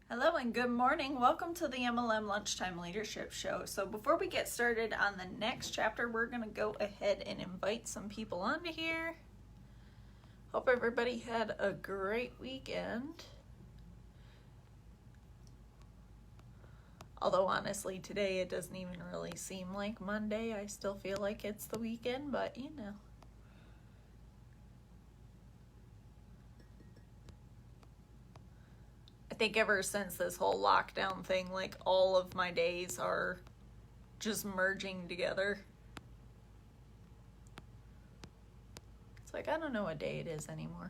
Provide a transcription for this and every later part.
Hello and good morning. Welcome to the MLM Lunchtime Leadership Show. So before we get started on the next chapter, we're going to go ahead and invite some people onto here. Hope everybody had a great weekend. Although honestly, today it doesn't even really seem like Monday. I still feel like it's the weekend, but you know. I think ever since this whole lockdown thing, like all of my days are just merging together. It's like I don't know what day it is anymore.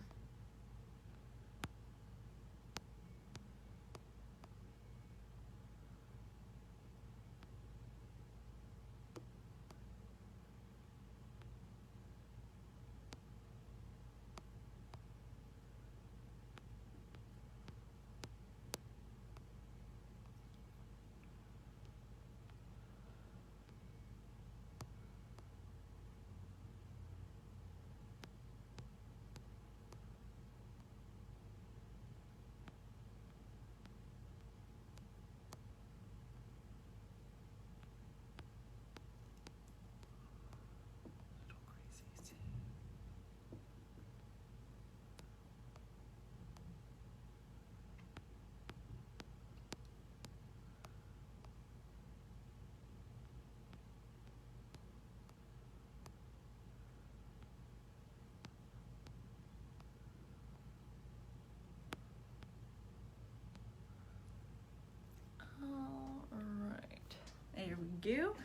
There we go.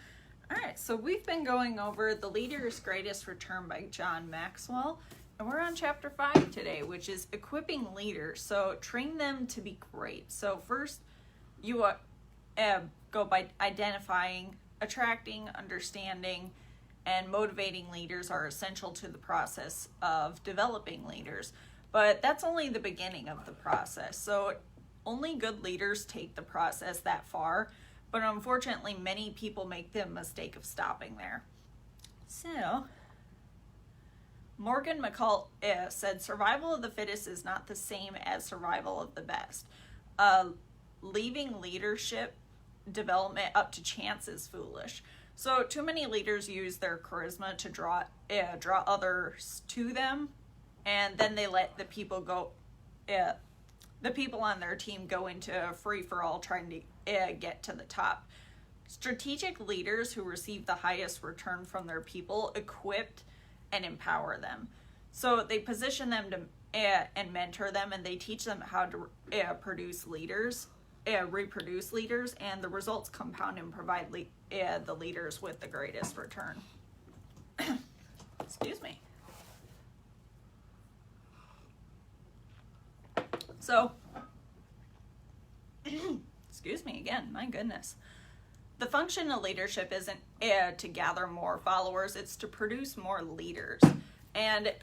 All right, so we've been going over The Leader's Greatest Return by John Maxwell, and we're on chapter 5 today, which is equipping leaders. So train them to be great. So first, you go by identifying, attracting, understanding, and motivating leaders are essential to the process of developing leaders. But that's only the beginning of the process. So only good leaders take the process that far. But unfortunately, many people make the mistake of stopping there. So, Morgan McCall said, survival of the fittest is not the same as survival of the best. Leaving leadership development up to chance is foolish. So, too many leaders use their charisma to draw others to them, and then they let the people go. The people on their team go into a free-for-all trying to get to the top. Strategic leaders who receive the highest return from their people equip and empower them. So they position them to and mentor them, and they teach them how to reproduce leaders, and the results compound and provide the leaders with the greatest return. Excuse me. So, excuse me again, my goodness. The function of leadership isn't to gather more followers, it's to produce more leaders. And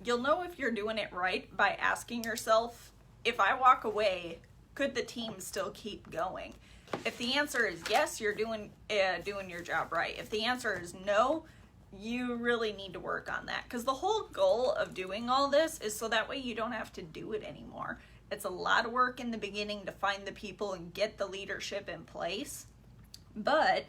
you'll know if you're doing it right by asking yourself, if I walk away, could the team still keep going? If the answer is yes, you're doing your job right. If the answer is no, you really need to work on that. Because the whole goal of doing all this is so that way you don't have to do it anymore. It's a lot of work in the beginning to find the people and get the leadership in place. But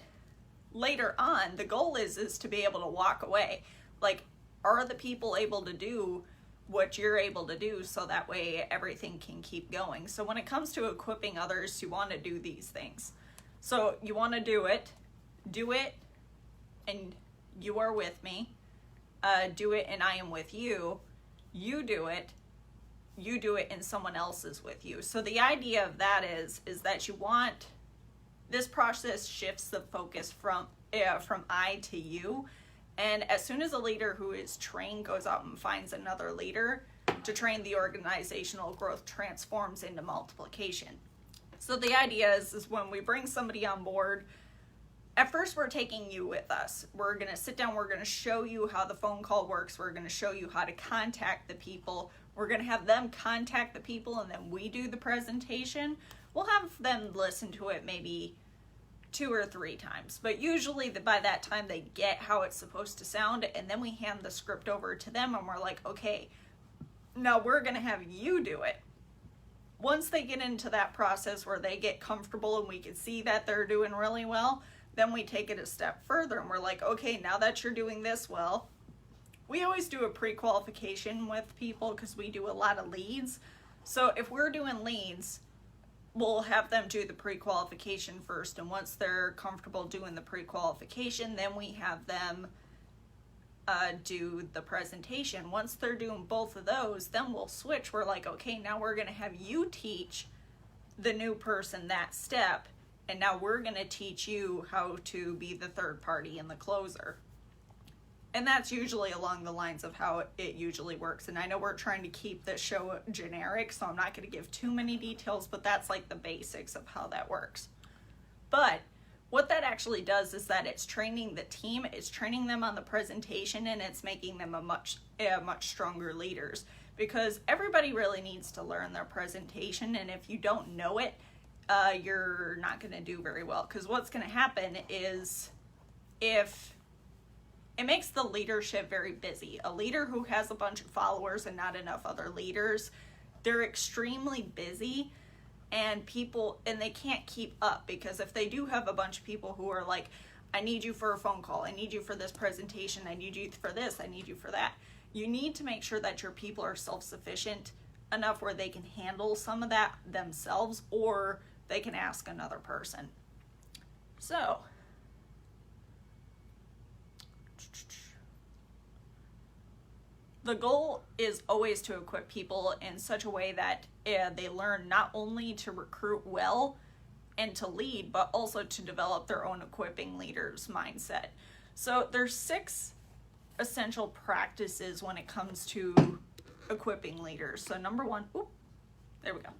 later on, the goal is to be able to walk away. Like, are the people able to do what you're able to do so that way everything can keep going? So when it comes to equipping others, you want to do these things. So you want to do it, and you are with me. Do it, and I am with you. You do it, and someone else is with you. So the idea of that is that you want, this process shifts the focus from I to you. And as soon as a leader who is trained goes out and finds another leader to train, the organizational growth transforms into multiplication. So the idea is when we bring somebody on board, at first we're taking you with us. We're going to sit down, we're going to show you how the phone call works, we're going to show you how to contact the people, we're going to have them contact the people, and then we do the presentation. We'll have them listen to it maybe 2 or 3 times, but usually by that time they get how it's supposed to sound, and then we hand the script over to them and we're like, okay, now we're going to have you do it. once they get into that process where they get comfortable and we can see that they're doing really well, then we take it a step further and we're like, okay, now that you're doing this well, we always do a pre-qualification with people because we do a lot of leads. So if we're doing leads, we'll have them do the pre-qualification first, and once they're comfortable doing the pre-qualification, then we have them do the presentation. Once they're doing both of those, then we'll switch. We're like, okay, now we're going to have you teach the new person that step, and now we're going to teach you how to be the third party and the closer. And that's usually along the lines of how it usually works. And I know we're trying to keep this show generic, so I'm not going to give too many details, but that's like the basics of how that works. But what that actually does is that it's training the team, it's training them on the presentation, and it's making them a much stronger leaders, because everybody really needs to learn their presentation. And if you don't know it, you're not going to do very well, because what's going to happen is if it makes the leadership very busy. A leader who has a bunch of followers and not enough other leaders, they're extremely busy, and they can't keep up, because if they do have a bunch of people who are like, I need you for a phone call, I need you for this presentation, I need you for this, I need you for that. You need to make sure that your people are self-sufficient enough where they can handle some of that themselves, or they can ask another person. So the goal is always to equip people in such a way that they learn not only to recruit well and to lead, but also to develop their own equipping leaders mindset. So there's 6 essential practices when it comes to equipping leaders. So number 1, there we go.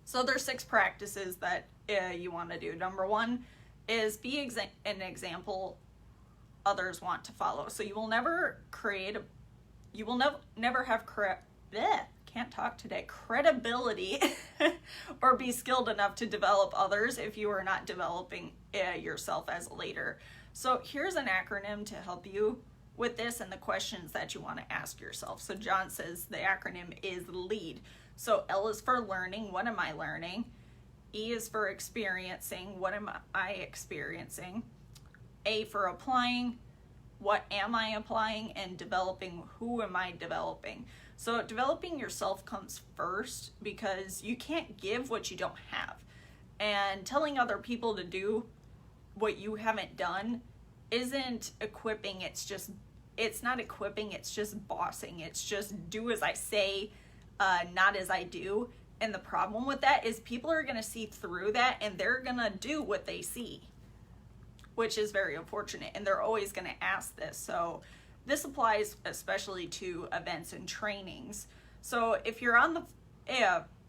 So there's 6 practices that you want to do. Number 1 is be an example others want to follow. So you will never never have credibility or be skilled enough to develop others if you are not developing yourself as a leader. So here's an acronym to help you with this and the questions that you want to ask yourself. So John says the acronym is LEAD. So L is for learning, what am I learning? E is for experiencing, what am I experiencing? A for applying, what am I applying? And developing, who am I developing? So developing yourself comes first, because you can't give what you don't have. And telling other people to do what you haven't done isn't equipping, it's not equipping, it's just bossing. It's just do as I say, not as I do. And the problem with that is people are going to see through that, and they're going to do what they see, which is very unfortunate, and they're always going to ask this. So this applies especially to events and trainings. So if you're on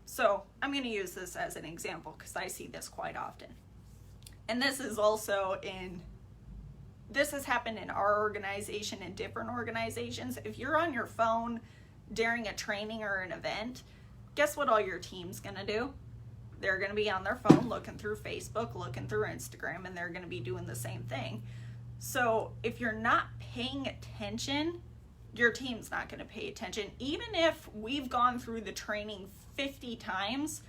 so I'm going to use this as an example because I see this quite often. And this is also this has happened in our organization and different organizations. If you're on your phone during a training or an event, guess what all your team's going to do? They're going to be on their phone looking through Facebook, looking through Instagram, and they're going to be doing the same thing. So if you're not paying attention, your team's not going to pay attention. Even if we've gone through the training 50 times,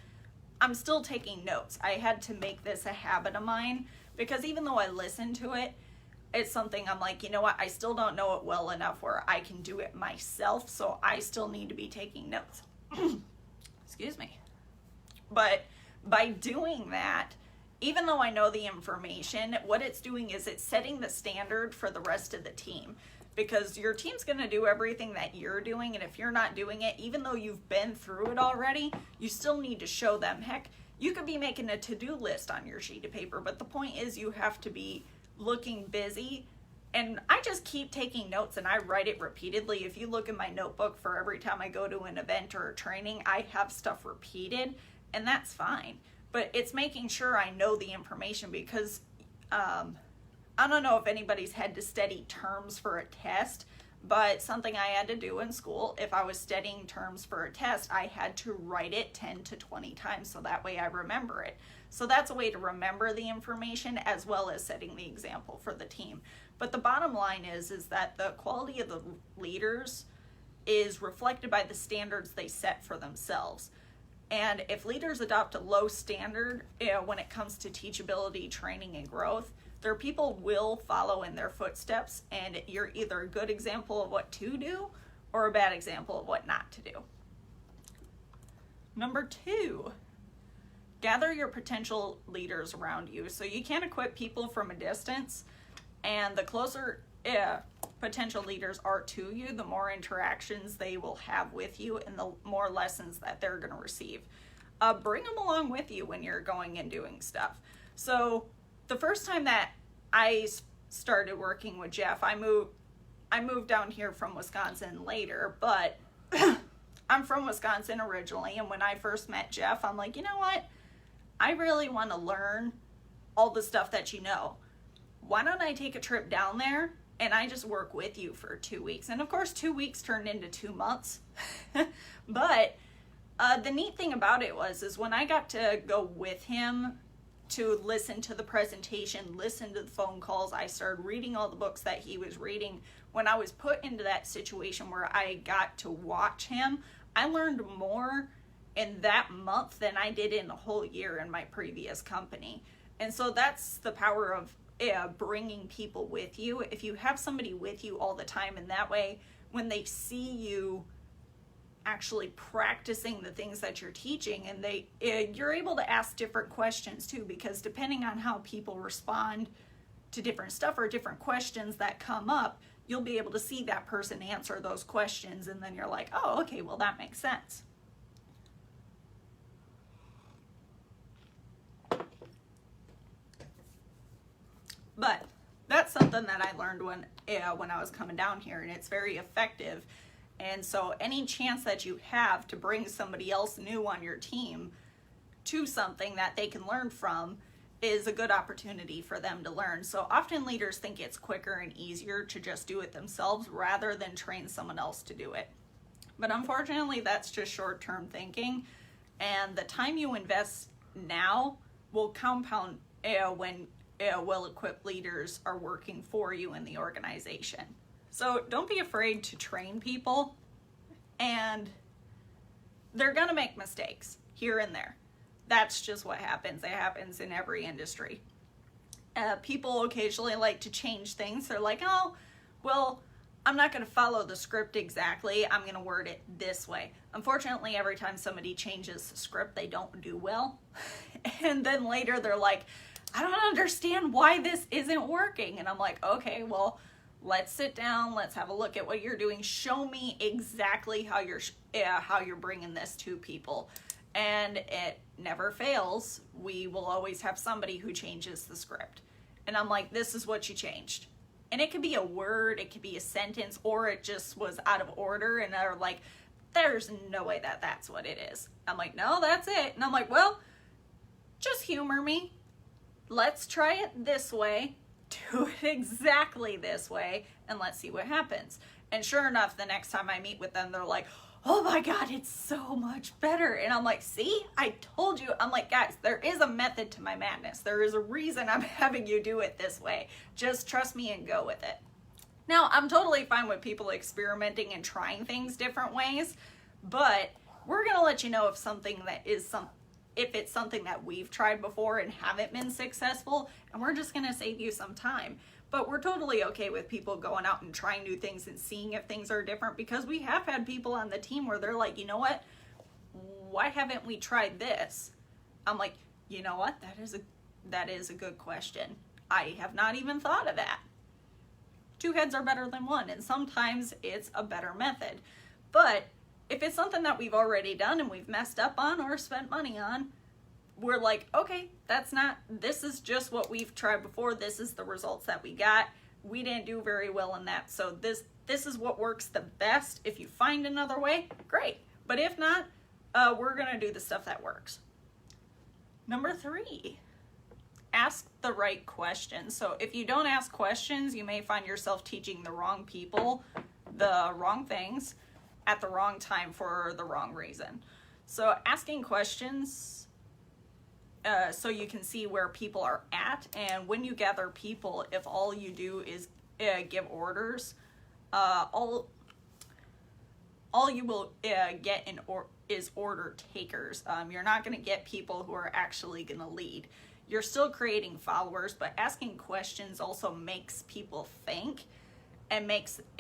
I'm still taking notes. I had to make this a habit of mine, because even though I listen to it, it's something I'm like, you know what, I still don't know it well enough where I can do it myself, so I still need to be taking notes. Excuse me. But by doing that, even though I know the information, what it's doing is it's setting the standard for the rest of the team, because your team's going to do everything that you're doing. And if you're not doing it, even though you've been through it already, you still need to show them. Heck, you could be making a to-do list on your sheet of paper, but the point is you have to be looking busy. And I just keep taking notes and I write it repeatedly. If you look in my notebook for every time I go to an event or a training, I have stuff repeated, and that's fine. But it's making sure I know the information, because I don't know if anybody's had to study terms for a test, but something I had to do in school, if I was studying terms for a test, I had to write it 10 to 20 times, so that way I remember it. So that's a way to remember the information as well as setting the example for the team. But the bottom line is that the quality of the leaders is reflected by the standards they set for themselves. And if leaders adopt a low standard when it comes to teachability, training, and growth, their people will follow in their footsteps, and you're either a good example of what to do or a bad example of what not to do. Number 2, gather your potential leaders around you. So you can't equip people from a distance, and the closer potential leaders are to you, the more interactions they will have with you and the more lessons that they're going to receive. Bring them along with you when you're going and doing stuff. So the first time that I started working with Jeff, I moved down here from Wisconsin later, but I'm from Wisconsin originally, and when I first met Jeff, I'm like, you know what? I really want to learn all the stuff that you know. Why don't I take a trip down there and I just work with you for 2 weeks? And of course, 2 weeks turned into 2 months. But the neat thing about it is when I got to go with him to listen to the presentation, listen to the phone calls, I started reading all the books that he was reading. When I was put into that situation where I got to watch him, I learned more in that month than I did in a whole year in my previous company. And so that's the power of bringing people with you. If you have somebody with you all the time, and that way when they see you actually practicing the things that you're teaching, and you're able to ask different questions too, because depending on how people respond to different stuff or different questions that come up, you'll be able to see that person answer those questions, and then you're like, oh, okay, well, that makes sense. But that's something that I learned when I was coming down here, and it's very effective. And so any chance that you have to bring somebody else new on your team to something that they can learn from is a good opportunity for them to learn. So often leaders think it's quicker and easier to just do it themselves rather than train someone else to do it. But unfortunately, that's just short-term thinking. And the time you invest now will compound when well-equipped leaders are working for you in the organization. So don't be afraid to train people, and they're gonna make mistakes here and there. That's just what happens. It happens in every industry. People occasionally like to change things. They're like, oh, well, I'm not gonna follow the script exactly. I'm gonna word it this way. Unfortunately, every time somebody changes the script, they don't do well. And then later they're like, I don't understand why this isn't working. And I'm like, okay, well, let's sit down. Let's have a look at what you're doing. Show me exactly how you're bringing this to people. And it never fails. We will always have somebody who changes the script. And I'm like, this is what you changed. And it could be a word, it could be a sentence, or it just was out of order. And they're like, there's no way that that's what it is. I'm like, no, that's it. And I'm like, well, just humor me. Let's try it this way, do it exactly this way, and let's see what happens. And sure enough, the next time I meet with them, they're like, oh my God, it's so much better. And I'm like, see, I told you. I'm like, guys, there is a method to my madness. There is a reason I'm having you do it this way. Just trust me and go with it. Now, I'm totally fine with people experimenting and trying things different ways, but we're going to let you know if it's something that we've tried before and haven't been successful, and we're just going to save you some time. But we're totally okay with people going out and trying new things and seeing if things are different, because we have had people on the team where they're like, you know what, why haven't we tried this? I'm like, you know what, that is a good question. I have not even thought of that. 2 heads are better than 1, and sometimes it's a better method. But if it's something that we've already done and we've messed up on or spent money on, we're like, okay, this is just what we've tried before. This is the results that we got. We didn't do very well in that. So this is what works the best. If you find another way, great. But if not, we're going to do the stuff that works. Number 3, ask the right questions. So if you don't ask questions, you may find yourself teaching the wrong people the wrong things at the wrong time for the wrong reason. So asking questions so you can see where people are at. And when you gather people, if all you do is give orders, all you will get is order takers. You're not going to get people who are actually going to lead. You're still creating followers, but asking questions also makes people think and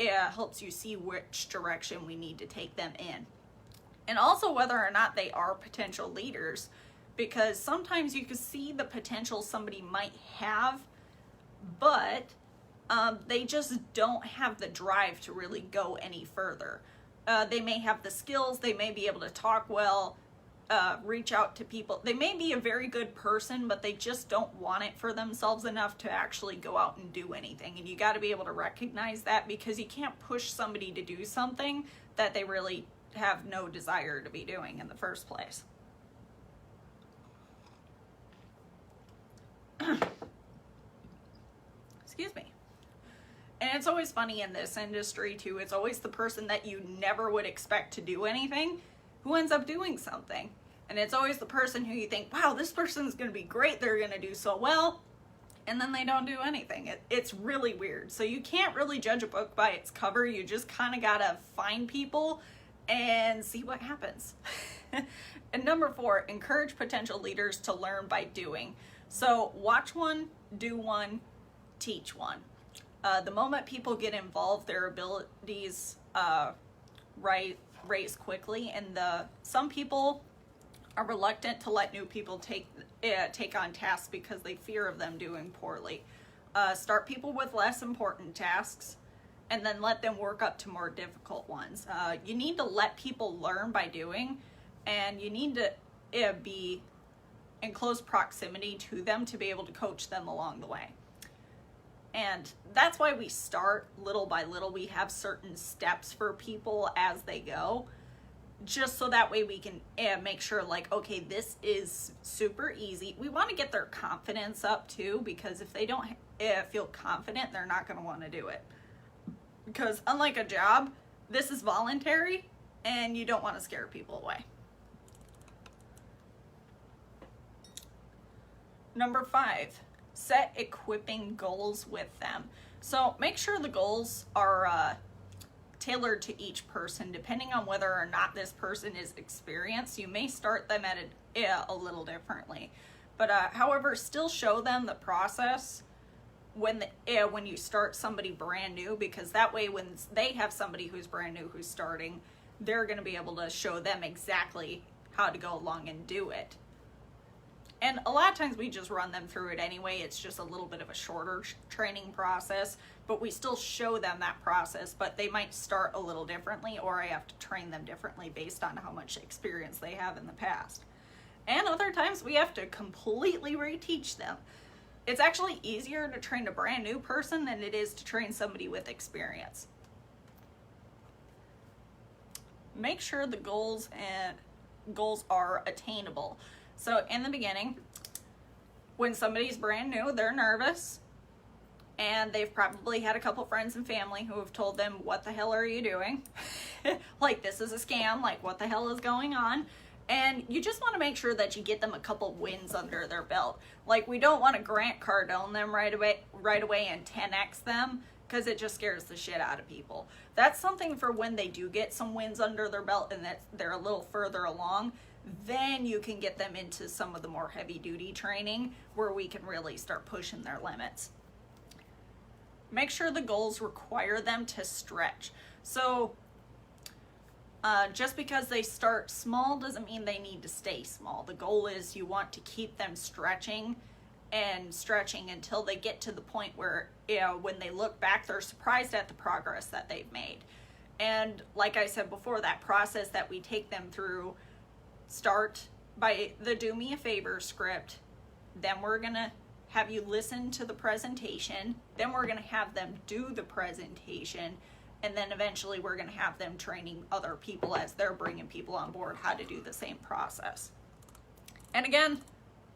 helps you see which direction we need to take them in. And also whether or not they are potential leaders, because sometimes you can see the potential somebody might have, but they just don't have the drive to really go any further. They may have the skills, they may be able to talk well, reach out to people. They may be a very good person, but they just don't want it for themselves enough to actually go out and do anything. And you got to be able to recognize that, because you can't push somebody to do something that they really have no desire to be doing in the first place. Excuse me. And it's always funny in this industry too. It's always the person that you never would expect to do anything who ends up doing something. And it's always the person who you think, wow, this person's going to be great. They're going to do so well. And then they don't do anything. It's really weird. So you can't really judge a book by its cover. You just kind of got to find people and see what happens. And number 4, encourage potential leaders to learn by doing. So watch one, do one, teach one. The moment people get involved, their abilities raise quickly, and some people are reluctant to let new people take on tasks because they fear of them doing poorly. Start people with less important tasks, and then let them work up to more difficult ones. You need to let people learn by doing, and you need to be in close proximity to them to be able to coach them along the way. And that's why we start little by little. We have certain steps for people as they go, just so that way we can make sure, like, okay, this is super easy. We want to get their confidence up too, because if they don't feel confident, they're not going to want to do it. Because unlike a job, this is voluntary, and you don't want to scare people away. Number 5. Set equipping goals with them. So make sure the goals are tailored to each person. Depending on whether or not this person is experienced, you may start them at a little differently. But however, still show them the process when you start somebody brand new, because that way when they have somebody who's brand new who's starting, they're going to be able to show them exactly how to go along and do it. And a lot of times we just run them through it anyway. It's just a little bit of a shorter training process, but we still show them that process, but they might start a little differently, or I have to train them differently based on how much experience they have in the past. And other times we have to completely reteach them. It's actually easier to train a brand new person than it is to train somebody with experience. Make sure the goals are attainable. So in the beginning, when somebody's brand new, they're nervous, and they've probably had a couple friends and family who have told them, what the hell are you doing? Like, this is a scam, like, what the hell is going on? And you just want to make sure that you get them a couple wins under their belt. Like, we don't want to Grant Cardone them right away and 10x them, because it just scares the shit out of people. That's something for when they do get some wins under their belt and that they're a little further along. Then you can get them into some of the more heavy duty training where we can really start pushing their limits. Make sure the goals require them to stretch. So just because they start small doesn't mean they need to stay small. The goal is you want to keep them stretching until they get to the point where, when they look back, they're surprised at the progress that they've made. And like I said before, that process that we take them through, start by the do me a favor script, then we're gonna have you listen to the presentation, then we're gonna have them do the presentation, and then eventually we're gonna have them training other people as they're bringing people on board how to do the same process. And again,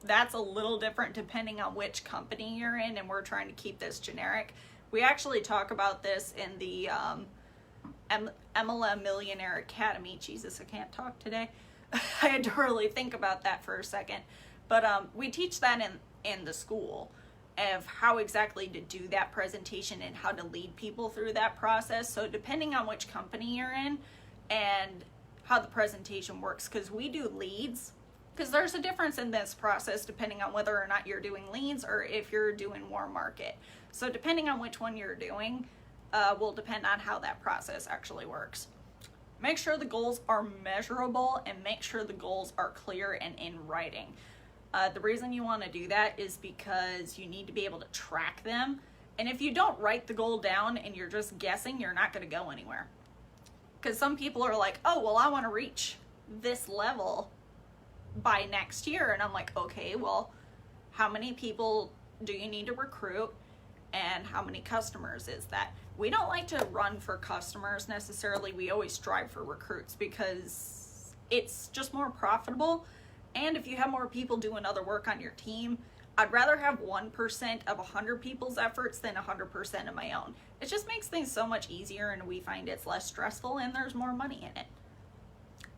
that's a little different depending on which company you're in, and we're trying to keep this generic. We actually talk about this in the MLM Millionaire Academy. Jesus, I can't talk today. I had to really think about that for a second. But we teach that in the school of how exactly to do that presentation and how to lead people through that process. So depending on which company you're in, and how the presentation works, because we do leads, because there's a difference in this process depending on whether or not you're doing leads or if you're doing warm market. So depending on which one you're doing will depend on how that process actually works. Make sure the goals are measurable and make sure the goals are clear and in writing. The reason you want to do that is because you need to be able to track them. And if you don't write the goal down and you're just guessing, you're not going to go anywhere. Because some people are like, oh, well, I want to reach this level by next year. And I'm like, okay, well, how many people do you need to recruit? And how many customers is that? We don't like to run for customers necessarily. We always strive for recruits because it's just more profitable. And if you have more people doing other work on your team, I'd rather have 1% of 100 people's efforts than 100% of my own. It just makes things so much easier, and we find it's less stressful and there's more money in it.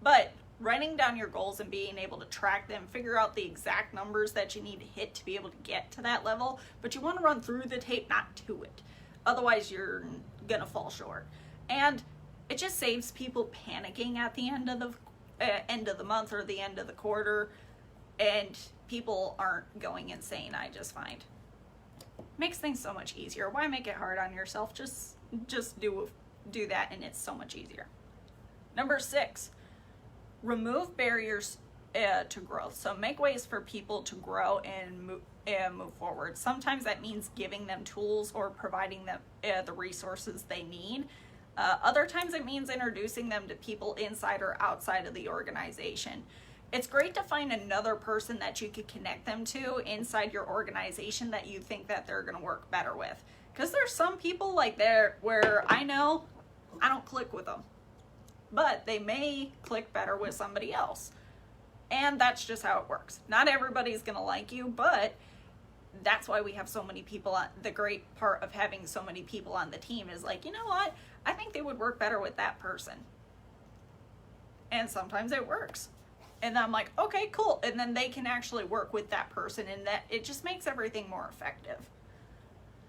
But writing down your goals and being able to track them, figure out the exact numbers that you need to hit to be able to get to that level, but you want to run through the tape, not to it. Otherwise, you're gonna fall short. And it just saves people panicking at the end of the month or the end of the quarter, and people aren't going insane. I just find makes things so much easier. Why make it hard on yourself? Just do that, and it's so much easier. Number 6, remove barriers to growth. So make ways for people to grow and move forward. Sometimes that means giving them tools or providing them the resources they need. Other times it means introducing them to people inside or outside of the organization. It's great to find another person that you could connect them to inside your organization that you think that they're going to work better with. Because there's some people like there where I know I don't click with them, but they may click better with somebody else. And that's just how it works. Not everybody's going to like you, but that's why we have so many people on. The great part of having so many people on the team is like, you know what? I think they would work better with that person. And sometimes it works. And I'm like, okay, cool. And then they can actually work with that person, and that it just makes everything more effective.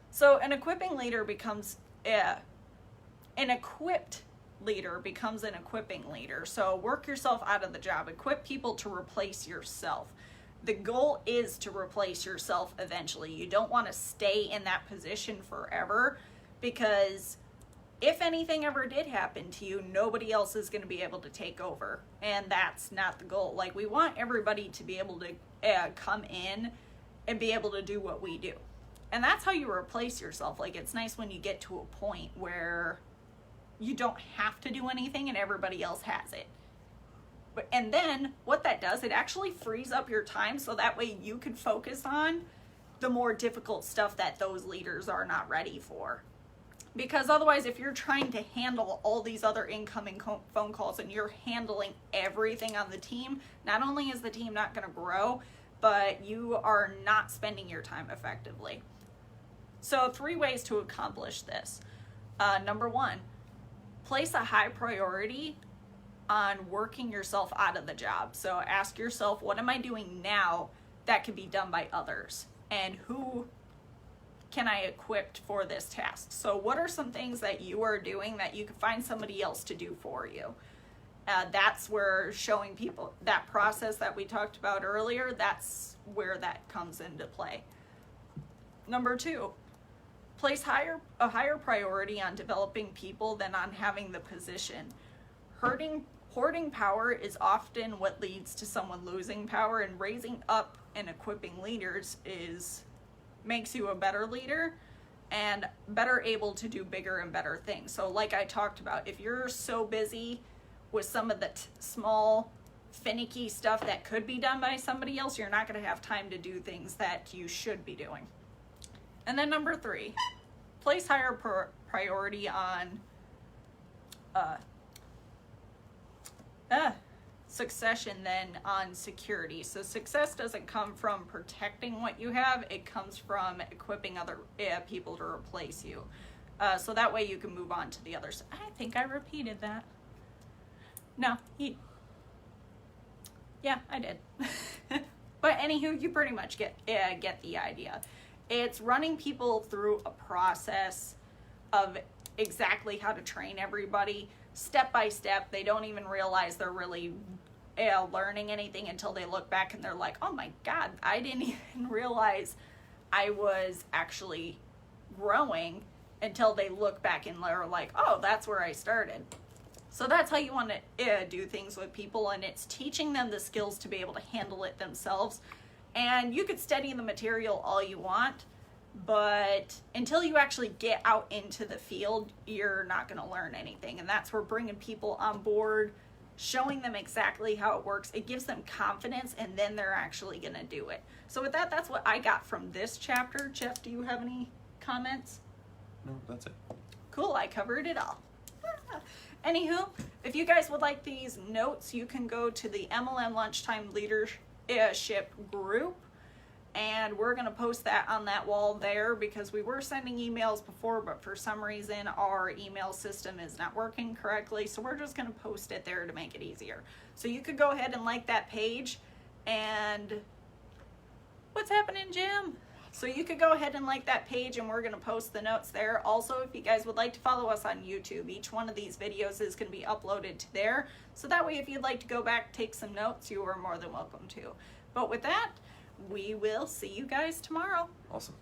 So an equipping leader becomes an equipped leader becomes an equipping leader. So work yourself out of the job. Equip people to replace yourself. The goal is to replace yourself eventually. You don't want to stay in that position forever, because if anything ever did happen to you, nobody else is going to be able to take over. And that's not the goal. Like, we want everybody to be able to come in and be able to do what we do. And that's how you replace yourself. Like, it's nice when you get to a point where you don't have to do anything and everybody else has it. And then what that does, it actually frees up your time so that way you can focus on the more difficult stuff that those leaders are not ready for. Because otherwise, if you're trying to handle all these other incoming phone calls and you're handling everything on the team, not only is the team not going to grow, but you are not spending your time effectively. So 3 ways to accomplish this. Number 1, place a high priority on working yourself out of the job. So ask yourself, what am I doing now that can be done by others? And who can I equip for this task? So what are some things that you are doing that you can find somebody else to do for you? That's where showing people that process that we talked about earlier, that's where that comes into play. Number 2, place a higher priority on developing people than on having the position. Hoarding power is often what leads to someone losing power, and raising up and equipping leaders makes you a better leader and better able to do bigger and better things. So like I talked about, if you're so busy with some of the small finicky stuff that could be done by somebody else, you're not going to have time to do things that you should be doing. And then number 3, place higher priority on succession than on security. So success doesn't come from protecting what you have, it comes from equipping other people to replace you. So that way you can move on to the others. I think I repeated that. No, yeah, I did. But anywho, you pretty much get the idea. It's running people through a process of exactly how to train everybody, step by step. They don't even realize they're really learning anything until they look back and they're like, oh my God, I didn't even realize I was actually growing, until they look back and they're like, oh, that's where I started. So that's how you want to do things with people, and it's teaching them the skills to be able to handle it themselves. And you could study the material all you want, but until you actually get out into the field, you're not going to learn anything. And that's where bringing people on board, showing them exactly how it works, it gives them confidence, and then they're actually going to do it. So with that, that's what I got from this chapter. Jeff, do you have any comments? No, that's it. Cool, I covered it all. Anywho, if you guys would like these notes, you can go to the MLM Lunchtime Leadership group, and we're going to post that on that wall there, because we were sending emails before, but for some reason our email system is not working correctly, so we're just going to post it there to make it easier. So you could go ahead and like that page. And what's happening, Jim? So you could go ahead and like that page, and we're going to post the notes there. Also, if you guys would like to follow us on YouTube, each one of these videos is going to be uploaded to there. So that way, if you'd like to go back, take some notes, you are more than welcome to. But with that, we will see you guys tomorrow. Awesome.